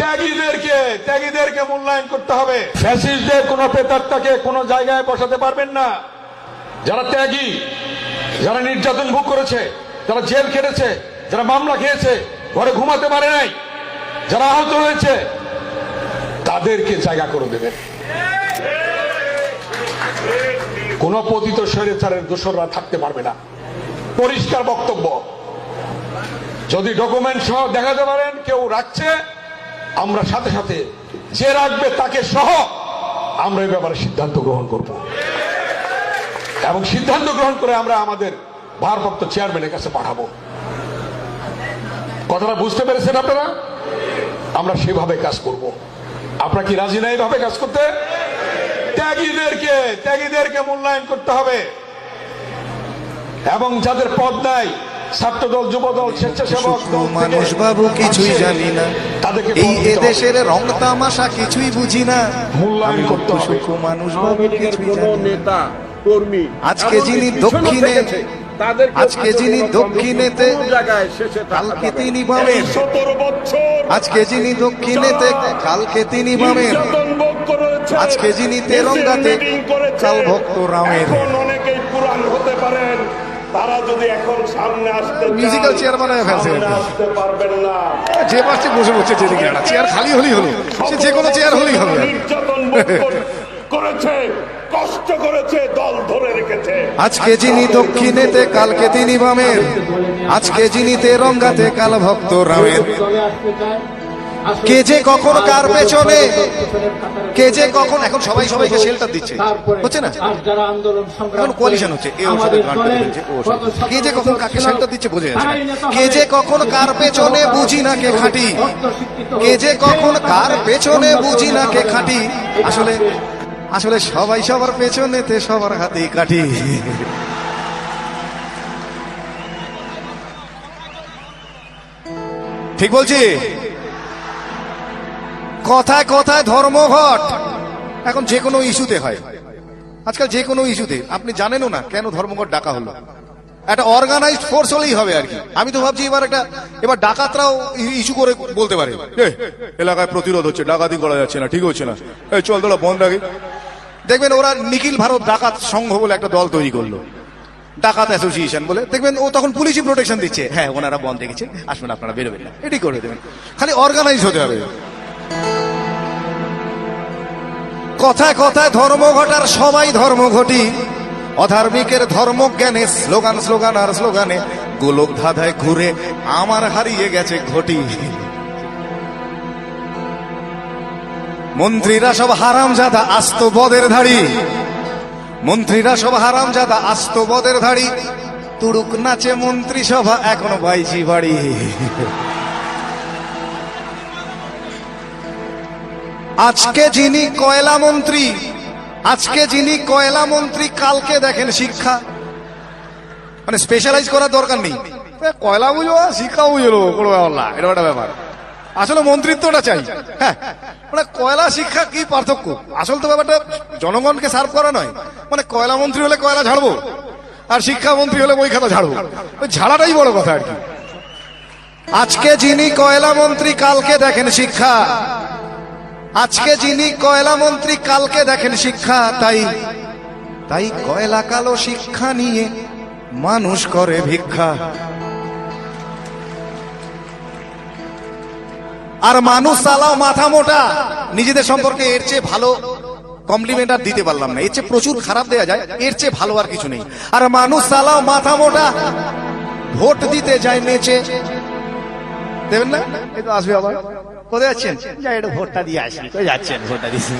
ত্যাগীদেরকে মূল্যায়ন করতে হবে। ফ্যাসিস্টদের কোন প্রেতাত্মাকে কোন জায়গায় বসাতে পারবেন না। যারা ত্যাগী, যারা নির্যাতন ভোগ করেছে, যারা জেল খেটেছে, যারা মামলা খেয়েছে, ঘরে ঘুমাতে পারে নাই, যারা আহত হয়েছে, তাদেরকে জায়গা করে দেবেন। কোন পতিত স্বৈরাচারের দোসররা থাকতে পারবে না। পরিষ্কার বক্তব্য। যদি ডকুমেন্ট সহ দেখাতে পারেন কেউ রাখছে, আমরা সাথে সাথে যে রাখবে তাকে সহ আমরা এই ব্যাপারে সিদ্ধান্ত গ্রহণ করব, এবং সিদ্ধান্ত গ্রহণ করে আমরা আমাদের ভারপ্রাপ্ত চেয়ারম্যানের কাছে পাঠাবো। কথাটা বুঝতে পেরেছেন আপনারা? আমরা সেভাবে কাজ করব। আপনারা কি রাজি না এইভাবে কাজ করতে? ত্যাগীদেরকে মূল্যায়ন করতে হবে, এবং যাদের পদ নাই, ছাত্রদল, যুবদল, স্বেচ্ছাসেবক দল, মানুষ বাবু কিছুই জানি না, এই এদেশের রং তামাশা কিছুই বুঝি না, মূল্যায়ন করতে হবে। মানুষ বাবু কিছুই জানি না। নেতা কর্মী আজকে যিনি দক্ষিণে, আজকে যিনি দক্ষিণেতে, কালকে তিনি বামের। 17 বছর আজকে যিনি দক্ষিণেতে, কালকে তিনি বামের। আজকে যিনি তেরঙ্গাতে, কাল ভক্ত রামের। অনেকেই পুরাণ হতে পারেন, তারা যদি এখন সামনে আসতে মিউজিক্যাল চেয়ার বানায় ফেলছে, আসতে পারবেন না। যে পাশে বসে বসে যেদিকে একটা চেয়ার খালি হলেই হলো, সে যে কোনো চেয়ার হলেই হবে। নির্যাতন করেছে, কষ্ট করেছে, দল ধরে রেখেছে। আজকে যিনি দক্ষিণেতে, কালকে তিনি বামের। আজকে যিনি তেরঙ্গাতে, কাল ভক্ত রামের। কে যে কখন কার পেছনে, কে যে কখন, এখন সবাই সবাইকে শেল্টার দিচ্ছে, হচ্ছে না? এখন কোয়ালিশন হচ্ছে, এ ওর সাথে গান করে ফেলছে, ও ওর সাথে। কে যে কখন কাকে শেল্টার দিচ্ছে বোঝা যাচ্ছে না। কে যে কখন কার পেছনে, বুঝি না কে খাঁটি। কে যে কখন কার পেছনে, বুঝি না কে খাঁটি। আসলে আসলে সবাই সবার পেছনেতে, সবার হাতেই কাঠি। ঠিক বলছি? কথায় কথায় ধর্মঘট এখন যে কোনো ইস্যুতে হয়। আজকাল যে কোনো ইস্যুতে, আপনি জানেনও না কেন ধর্মঘট ডাকা হলো। একটা অর্গানাইজড ফোর্স হলেই হবে আর কি। আমি তো ভাবছি এবার ডাকাতরাও ইস্যু করে বলতে পারে, এলাকায় প্রতিরোধ হচ্ছে, ডাকাতি করা যাচ্ছে না, ঠিক হচ্ছে না, চল তোরা বন্ধ রাখি। দেখবেন ওরা নিখিল ভারত ডাকাত সংঘ বলে একটা দল তৈরি করলো, ডাকাত অ্যাসোসিয়েশন বলে। দেখবেন ও তখন পুলিশই প্রোটেকশন দিচ্ছে, হ্যাঁ ওনারা বন্ধ রেখেছে, আসবেন আপনারা বেরোবেন না, এটি করে দেবেন। খালি অর্গানাইজ হতে হবে। কথায় কথায় ধর্মঘট, আর সবাই ধর্মঘটি। অধার্মিকের ধর্মজ্ঞানে স্লোগান স্লোগান আর স্লোগানে গোলক ধাঁধায় ঘুরে আমার হারিয়ে গেছে ঘটি। মন্ত্রীরা সব হারামজাদা, আস্ত বদের ধাড়ি। মন্ত্রীরা সব হারামজাদা, আস্ত বদের ধাড়ি। তুড়ুক নাচে মন্ত্রী সভা, এখনো বাইছি বাড়ি। আজকে যিনি কয়লা মন্ত্রী, আজকে যিনি কয়লা মন্ত্রী, কালকে দেখেন শিক্ষা। মানে স্পেশালাইজ করার দরকার নেই, কয়লা বুঝো শিক্ষা বুঝলো, কোনো ব্যাপার না, এটা একটা ব্যাপার। আসলে মন্ত্রিত্বটা চাই। হ্যাঁ, মানে কয়লা শিক্ষা কি পার্থক্য? আসল তো ব্যাপারটা জনগণকে সার্ভ করা নয়। মানে কয়লা মন্ত্রী হলে কয়লা ঝাড়বো, আর শিক্ষা মন্ত্রী হলে বই খাতা ঝাড়বো, ওই ঝাড়াটাই বড় কথা আর কি। আজকে যিনি কয়লা মন্ত্রী, কালকে দেখেন শিক্ষা। আজকে যিনি কয়লা মন্ত্রী, কালকে দেখেন শিক্ষা। তাই কয়লা কালো শিক্ষা নিয়ে মানুষ করে ভিক্ষা। আর মানুষ চালাও মাথা মোটা। নিজেদের সম্পর্কে এর চেয়ে ভালো কমপ্লিমেন্ট আর দিতে পারলাম না, এর চেয়ে প্রচুর খারাপ দেয়া যায়, এর চেয়ে ভালো আর কিছু নেই। আর মানুষ চালাও মাথা মোটা, ভোট দিতে যায় নেচে। দেবেন না? এই তো আসবে আবার। কোথায় যাচ্ছেন? যাই একটু ভোটটা দিয়ে আসি। কোথায় যাচ্ছেন? ভোটটা দিচ্ছেন।